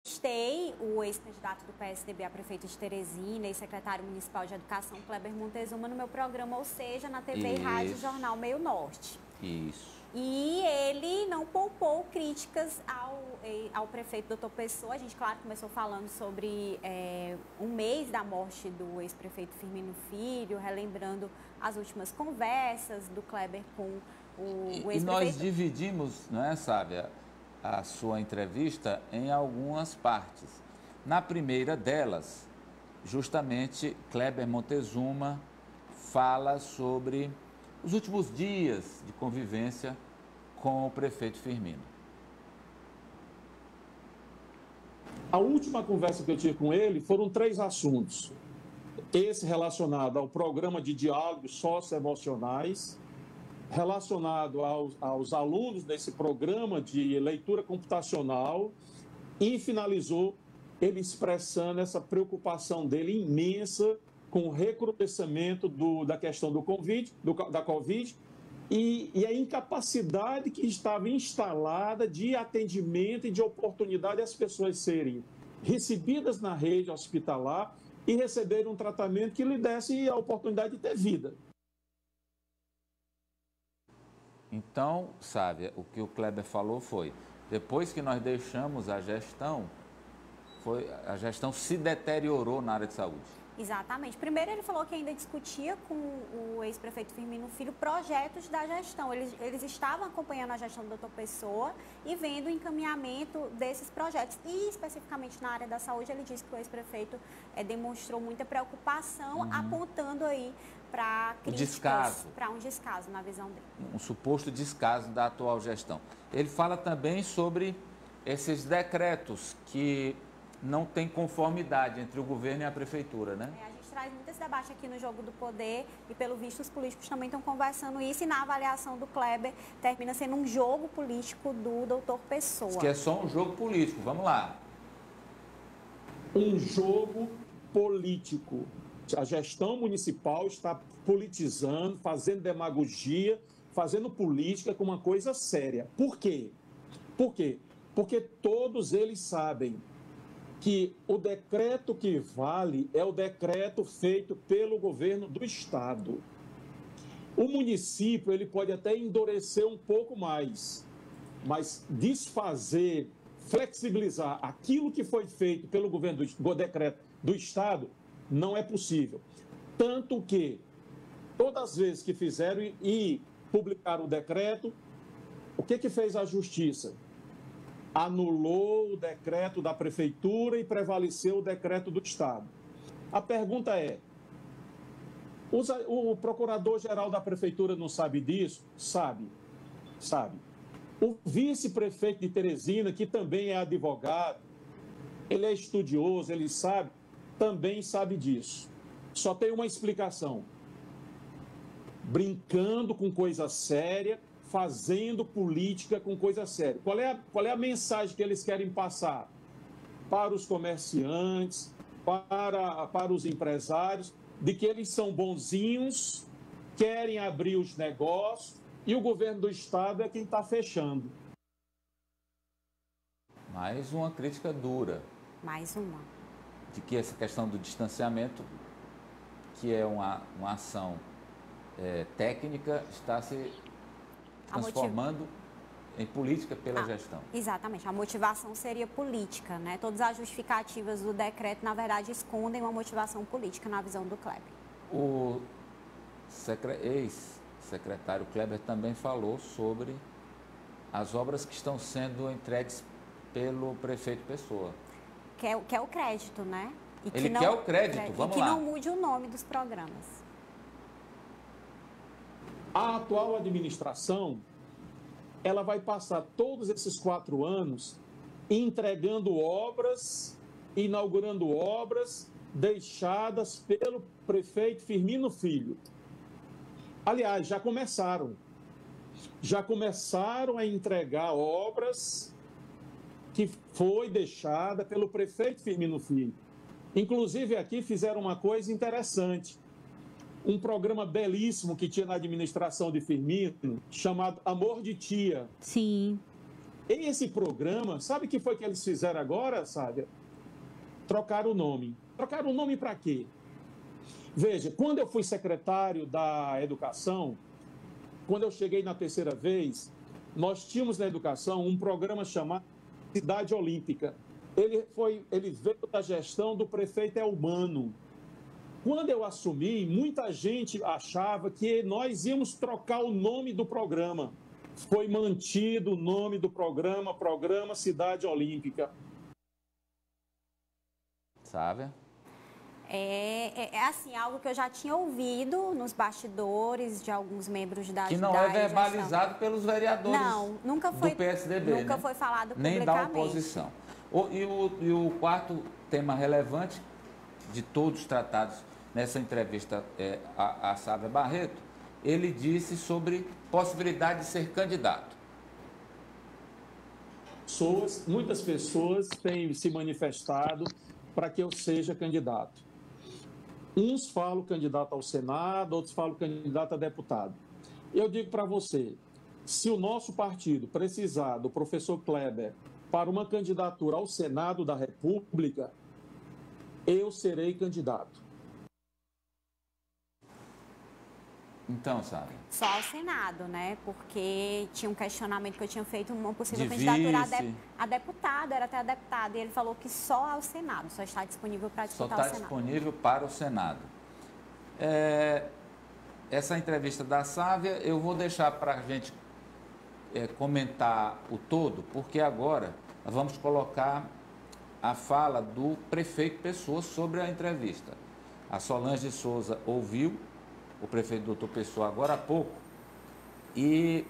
Entrevistei o ex-candidato do PSDB a prefeito de Teresina e secretário municipal de educação, Kleber Montezuma, no meu programa, ou seja, na TV e Rádio Jornal Meio Norte. Isso. E ele não poupou críticas ao prefeito Doutor Pessoa. A gente, claro, começou falando sobre um mês da morte do ex-prefeito Firmino Filho, relembrando as últimas conversas do Kleber com o ex-prefeito. E nós dividimos, não é, Sávia, a sua entrevista em algumas partes. Na primeira delas, justamente, Kleber Montezuma fala sobre os últimos dias de convivência com o prefeito Firmino. A última conversa que eu tive com ele foram 3 assuntos. Esse relacionado ao programa de diálogos socioemocionais, relacionado aos alunos desse programa de leitura computacional, e finalizou ele expressando essa preocupação dele imensa com o recrudescimento da questão da Covid e a incapacidade que estava instalada de atendimento e de oportunidade às pessoas serem recebidas na rede hospitalar e receberem um tratamento que lhe desse a oportunidade de ter vida. Então, Sávia, o que o Kleber falou foi, depois que nós deixamos a gestão se deteriorou na área de saúde. Exatamente. Primeiro ele falou que ainda discutia com o ex-prefeito Firmino Filho projetos da gestão. Eles estavam acompanhando a gestão do doutor Pessoa e vendo o encaminhamento desses projetos. E especificamente na área da saúde, ele disse que o ex-prefeito demonstrou muita preocupação, apontando aí para críticas, para um descaso na visão dele. Um suposto descaso da atual gestão. Ele fala também sobre esses decretos que não tem conformidade entre o governo e a prefeitura, né? A gente traz muito esse debate aqui no Jogo do Poder e, pelo visto, os políticos também estão conversando isso e, na avaliação do Kleber, termina sendo um jogo político do doutor Pessoa. Que é só um jogo político, vamos lá. Um jogo político. A gestão municipal está politizando, fazendo demagogia, fazendo política com uma coisa séria. Por quê? Por quê? Porque todos eles sabem que o decreto que vale é o decreto feito pelo governo do estado. O município ele pode até endurecer um pouco mais, mas desfazer, flexibilizar aquilo que foi feito pelo governo do decreto do estado não é possível. Tanto que todas as vezes que fizeram e publicaram o decreto, o que fez a justiça? Anulou o decreto da prefeitura e prevaleceu o decreto do estado. A pergunta é, o procurador-geral da prefeitura não sabe disso? Sabe. O vice-prefeito de Teresina, que também é advogado, ele é estudioso, ele sabe, também sabe disso. Só tem uma explicação. Brincando com coisa séria, fazendo política com coisa séria. Qual é a mensagem que eles querem passar para os comerciantes, para os empresários, de que eles são bonzinhos, querem abrir os negócios e o governo do estado é quem está fechando. Mais uma crítica dura. Mais uma. De que essa questão do distanciamento, que é uma ação técnica, está se transformando em política pela gestão. Exatamente, a motivação seria política, né? Todas as justificativas do decreto, na verdade, escondem uma motivação política na visão do Kleber. O ex-secretário Kleber também falou sobre as obras que estão sendo entregues pelo prefeito Pessoa. Que é o crédito, né? Ele quer o crédito, vamos lá. E que não mude o nome dos programas. A atual administração, ela vai passar todos esses 4 anos entregando obras, inaugurando obras deixadas pelo prefeito Firmino Filho. Aliás, já começaram a entregar obras que foi deixada pelo prefeito Firmino Filho. Inclusive aqui fizeram uma coisa interessante. Um programa belíssimo que tinha na administração de Firmino, chamado Amor de Tia. Sim. Esse programa, sabe o que foi que eles fizeram agora, Sávia? Trocaram o nome. Trocaram o nome para quê? Veja, quando eu fui secretário da Educação, quando eu cheguei na terceira vez, nós tínhamos na educação um programa chamado Cidade Olímpica. Ele veio da gestão do prefeito Elmano. Quando eu assumi, muita gente achava que nós íamos trocar o nome do programa. Foi mantido o nome do programa, Programa Cidade Olímpica. Sabe? É assim, algo que eu já tinha ouvido nos bastidores de alguns membros da Que não é verbalizado pelos vereadores nunca foi, do PSDB, nunca foi falado nem publicamente. da oposição. E o quarto tema relevante de todos tratados nessa entrevista a Sávia Barreto, ele disse sobre possibilidade de ser candidato. Muitas pessoas têm se manifestado para que eu seja candidato. Uns falam candidato ao Senado, outros falam candidato a deputado. Eu digo para você, se o nosso partido precisar do professor Kleber para uma candidatura ao Senado da República, eu serei candidato. Então, sabe? Só ao Senado, né? Porque tinha um questionamento que eu tinha feito, uma possível De candidatura vice. a deputado, era até a deputada, e ele falou que só ao Senado, só está disponível para disputar o Senado. Só está disponível para o Senado. Essa entrevista da Sávia, eu vou deixar para a gente comentar o todo, porque agora nós vamos colocar a fala do prefeito Pessoa sobre a entrevista. A Solange de Souza ouviu o prefeito doutor Pessoa agora há pouco, e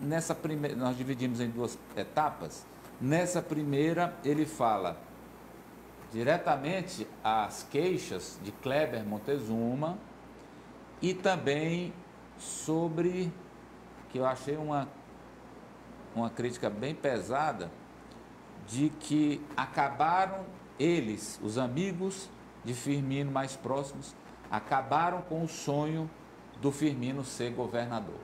nessa primeira, nós dividimos em duas etapas. Nessa primeira, ele fala diretamente às queixas de Kleber Montezuma e também sobre, que eu achei uma crítica bem pesada, de que acabaram eles, os amigos de Firmino mais próximos, acabaram com o sonho do Firmino ser governador.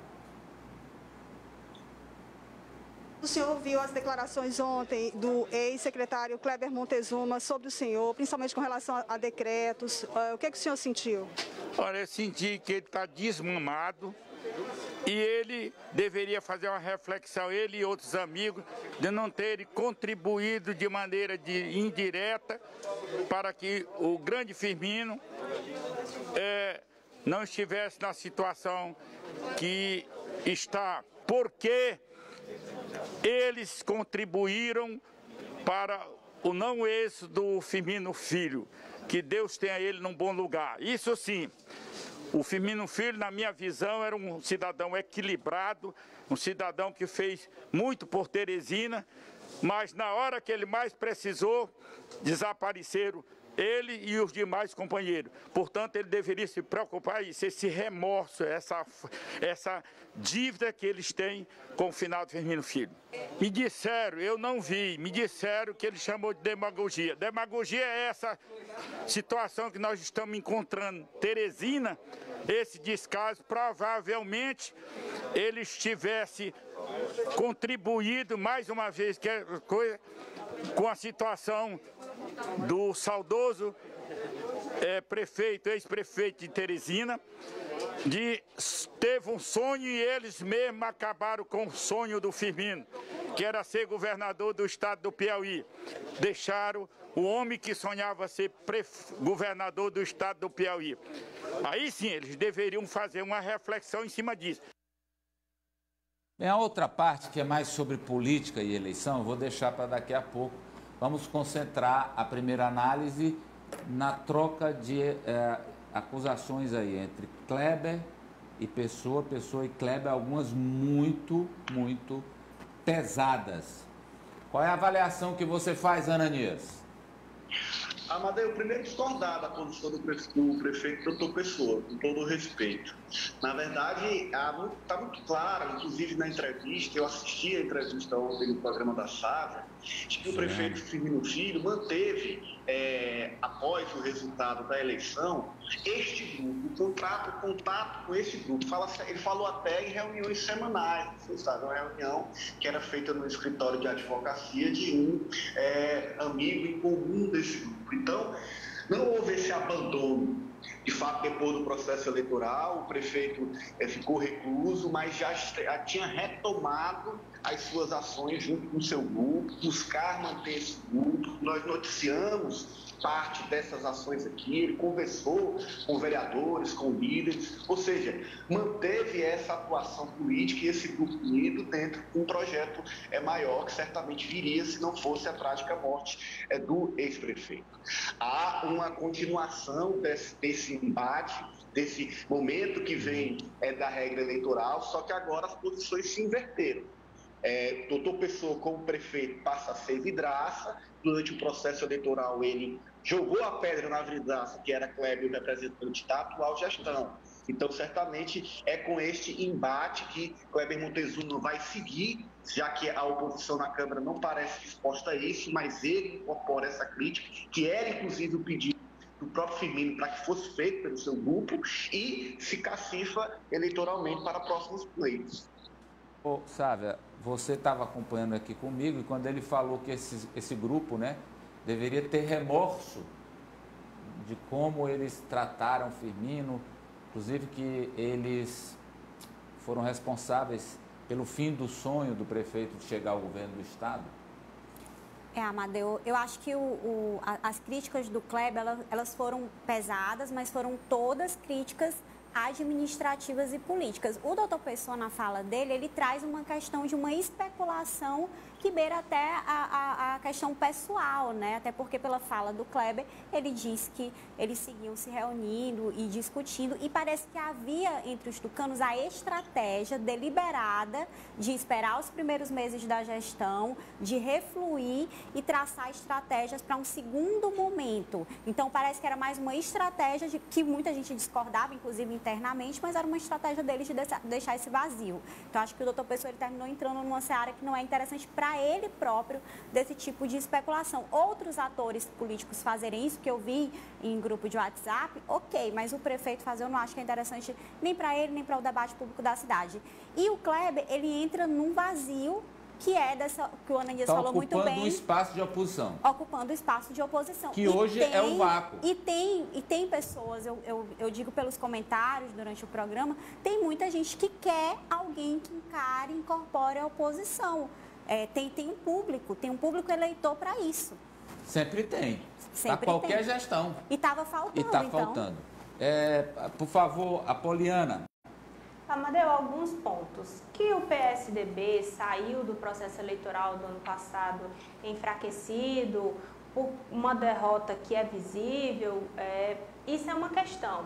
O senhor ouviu as declarações ontem do ex-secretário Kleber Montezuma sobre o senhor, principalmente com relação a decretos. O que o senhor sentiu? Olha, eu senti que ele está desmamado e ele deveria fazer uma reflexão, ele e outros amigos, de não terem contribuído de maneira indireta para que o grande Firmino não estivesse na situação que está, porque eles contribuíram para o não êxito do Firmino Filho, que Deus tenha ele num bom lugar. Isso sim, o Firmino Filho, na minha visão, era um cidadão equilibrado, um cidadão que fez muito por Teresina, mas na hora que ele mais precisou, desapareceram ele e os demais companheiros. Portanto, ele deveria se preocupar isso, esse remorso, essa dívida que eles têm com o finado Firmino Filho. Me disseram, eu não vi, me disseram que ele chamou de demagogia. Demagogia é essa situação que nós estamos encontrando. Teresina, esse descaso, provavelmente ele estivesse contribuído mais uma vez com a situação do saudoso prefeito, ex-prefeito de Teresina, teve um sonho e eles mesmos acabaram com o sonho do Firmino, que era ser governador do estado do Piauí. Deixaram o homem que sonhava ser governador do estado do Piauí. Aí sim, eles deveriam fazer uma reflexão em cima disso. A outra parte, que é mais sobre política e eleição, eu vou deixar para daqui a pouco. Vamos concentrar a primeira análise na troca de acusações aí entre Kleber e Pessoa e Kleber, algumas muito pesadas. Qual é a avaliação que você faz, Ananias? Amadeu, primeiro discordar da posição do prefeito doutor Pessoa, com todo o respeito. Na verdade, está muito claro, inclusive na entrevista, eu assisti a entrevista ontem no programa da Sávia, que o prefeito Firmino Filho manteve, após o resultado da eleição, este grupo, o contato com esse grupo. Ele falou até em reuniões semanais, você sabe, uma reunião que era feita no escritório de advocacia de um amigo em comum desse grupo. Então, não houve esse abandono. De fato, depois do processo eleitoral, o prefeito ficou recluso, mas já tinha retomado as suas ações junto com o seu grupo, buscar manter esse grupo. Nós noticiamos parte dessas ações aqui, ele conversou com vereadores, com líderes, ou seja, manteve essa atuação política e esse grupo unido dentro de um projeto maior que certamente viria se não fosse a trágica morte do ex-prefeito. Há uma continuação desse embate, desse momento que vem da regra eleitoral, só que agora as posições se inverteram. Doutor Pessoa, como prefeito, passa a ser vidraça. Durante o processo eleitoral, ele jogou a pedra na vidraça, que era Kleber, o representante da atual gestão. Então, certamente, é com este embate que Kleber Montezuma vai seguir, já que a oposição na Câmara não parece disposta a isso, mas ele incorpora essa crítica, que era, inclusive, o pedido do próprio Firmino para que fosse feito pelo seu grupo, e se cacifa eleitoralmente para próximos pleitos. Sávia, você estava acompanhando aqui comigo e quando ele falou que esse grupo, né, deveria ter remorso de como eles trataram Firmino, inclusive que eles foram responsáveis pelo fim do sonho do prefeito de chegar ao governo do Estado? Amadeu, eu acho que as críticas do Kleber, elas foram pesadas, mas foram todas críticas administrativas e políticas. O doutor Pessoa, na fala dele, ele traz uma questão de uma especulação que beira até a questão pessoal, né? Até porque pela fala do Kleber, ele disse que eles seguiam se reunindo e discutindo e parece que havia entre os tucanos a estratégia deliberada de esperar os primeiros meses da gestão, de refluir e traçar estratégias para um segundo momento. Então parece que era mais uma estratégia que muita gente discordava, inclusive internamente, mas era uma estratégia deles de deixar esse vazio. Então acho que o doutor Pessoa ele terminou entrando numa seara que não é interessante para ele próprio desse tipo de especulação. Outros atores políticos fazerem isso, que eu vi em grupo de WhatsApp, ok, mas o prefeito fazer eu não acho que é interessante nem para ele, nem para o debate público da cidade. E o Kleber, ele entra num vazio que é dessa, que o Ananias falou muito bem. Ocupando um espaço de oposição. Ocupando o espaço de oposição. Que hoje é o vácuo. E tem pessoas, eu digo pelos comentários durante o programa, tem muita gente que quer alguém que encare e incorpore a oposição. Tem um público eleitor para isso. Sempre tem. Para qualquer gestão. E estava faltando, está faltando. Por favor, Apoliana. Amadeu, alguns pontos. Que o PSDB saiu do processo eleitoral do ano passado enfraquecido, por uma derrota que é visível, isso é uma questão.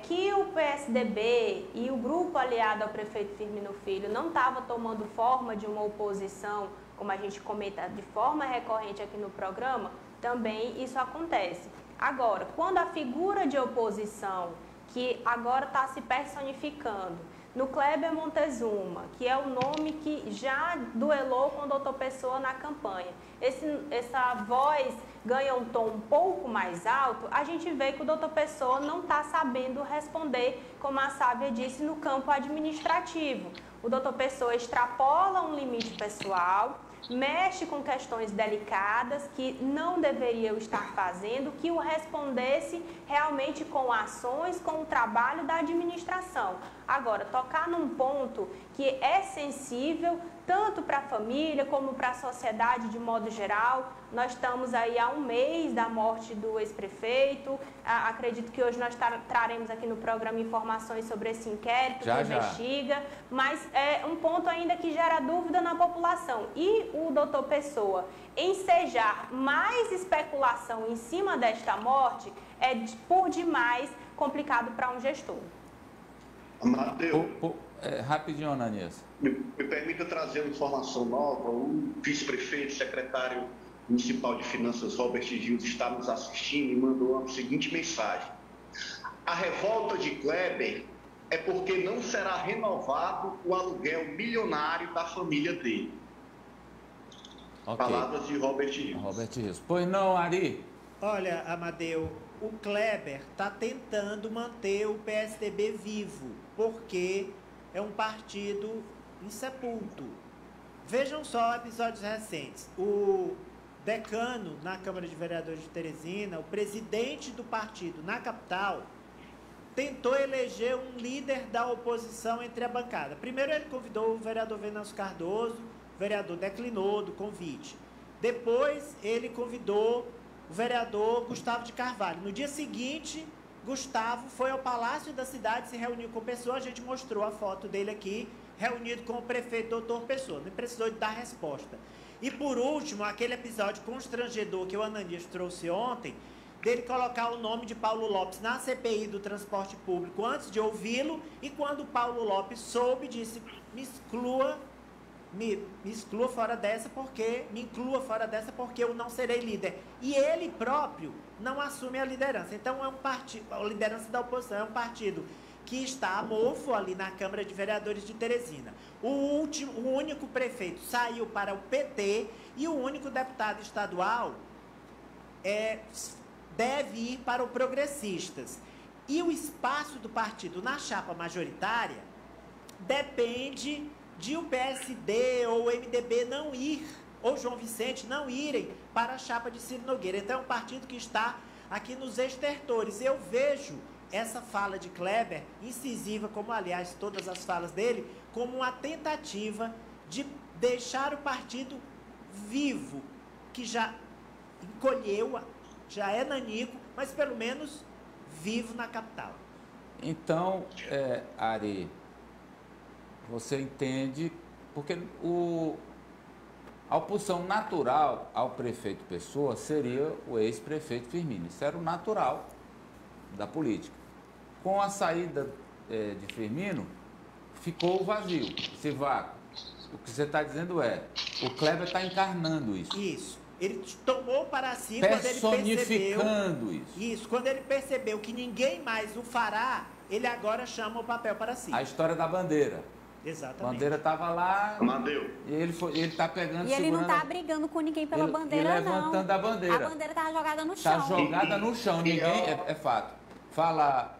Que o PSDB e o grupo aliado ao prefeito Firmino Filho não estava tomando forma de uma oposição, como a gente comenta de forma recorrente aqui no programa, também isso acontece. Agora, quando a figura de oposição, que agora está se personificando no Kleber Montezuma, que é o nome que já duelou com o doutor Pessoa na campanha, essa voz ganha um tom um pouco mais alto, a gente vê que o doutor Pessoa não está sabendo responder, como a Sávia disse, no campo administrativo. O doutor Pessoa extrapola um limite pessoal, mexe com questões delicadas que não deveriam estar fazendo, que o respondesse realmente com ações, com o trabalho da administração. Agora, tocar num ponto que é sensível tanto para a família como para a sociedade de modo geral. Nós estamos aí há um mês da morte do ex-prefeito. Acredito que hoje nós traremos aqui no programa informações sobre esse inquérito que investiga, mas é um ponto ainda que gera dúvida na população. E o doutor Pessoa ensejar mais especulação em cima desta morte é por demais complicado para um gestor. Amadeu, rapidinho, Ananias. Me permita trazer uma informação nova. O vice-prefeito, secretário Municipal de Finanças, Robert Rios, está nos assistindo e mandou a seguinte mensagem: a revolta de Kleber é porque não será renovado o aluguel milionário da família dele. Okay. Palavras de Robert Rios. Robert Rios. Pois não, Ari? Olha, Amadeu, o Kleber está tentando manter o PSDB vivo, porque é um partido insepulto. Vejam só episódios recentes. O decano na Câmara de Vereadores de Teresina, o presidente do partido na capital, tentou eleger um líder da oposição entre a bancada. Primeiro ele convidou o vereador Venâncio Cardoso, o vereador declinou do convite. Depois ele convidou o vereador Gustavo de Carvalho. No dia seguinte, Gustavo foi ao Palácio da Cidade, se reuniu com Pessoa, a gente mostrou a foto dele aqui, reunido com o prefeito doutor Pessoa, não precisou de dar resposta. E por último, aquele episódio constrangedor que o Ananias trouxe ontem, dele colocar o nome de Paulo Lopes na CPI do transporte público antes de ouvi-lo, e quando Paulo Lopes soube, disse: me inclua fora dessa porque eu não serei líder. E ele próprio não assume a liderança. Então é um partido, a liderança da oposição é um partido que está amorfo ali na Câmara de Vereadores de Teresina. O único prefeito saiu para o PT e o único deputado estadual deve ir para o Progressistas. E o espaço do partido na chapa majoritária depende de o PSD ou o MDB não ir, ou João Vicente não irem para a chapa de Ciro Nogueira. Então é um partido que está aqui nos estertores. Eu vejo essa fala de Kleber, incisiva, como aliás todas as falas dele, como uma tentativa de deixar o partido vivo, que já encolheu, já é nanico, mas pelo menos vivo na capital. Então, Ari, você entende, porque a oposição natural ao prefeito Pessoa seria o ex-prefeito Firmino. Isso era o natural da política. Com a saída de Firmino, ficou o vazio, esse vácuo. O que você está dizendo o Kleber está encarnando isso. Isso. Ele tomou para si personificando isso. Quando ele percebeu que ninguém mais o fará, ele agora chama o papel para si. A história da bandeira. Exatamente. A bandeira estava lá. Amadeu. E ele está pegando. E ele não está brigando com ninguém pela bandeira, não. Levantando a bandeira. A bandeira estava jogada no chão. Está jogada no chão. Ninguém. É fato. Fala.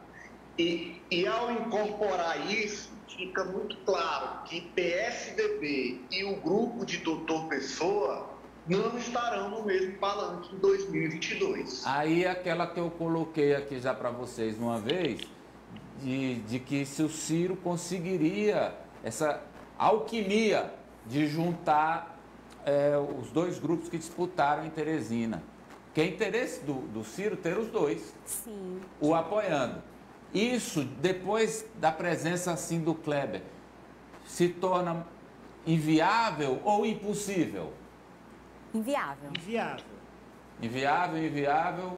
E ao incorporar isso, fica muito claro que PSDB e o grupo de doutor Pessoa não estarão no mesmo palanque em 2022. Aí aquela que eu coloquei aqui já para vocês uma vez, de que se o Ciro conseguiria essa alquimia de juntar os dois grupos que disputaram em Teresina. Que é interesse do Ciro ter os dois. Sim. O apoiando. Isso, depois da presença assim do Kleber, se torna inviável ou impossível? Inviável. Inviável. Inviável.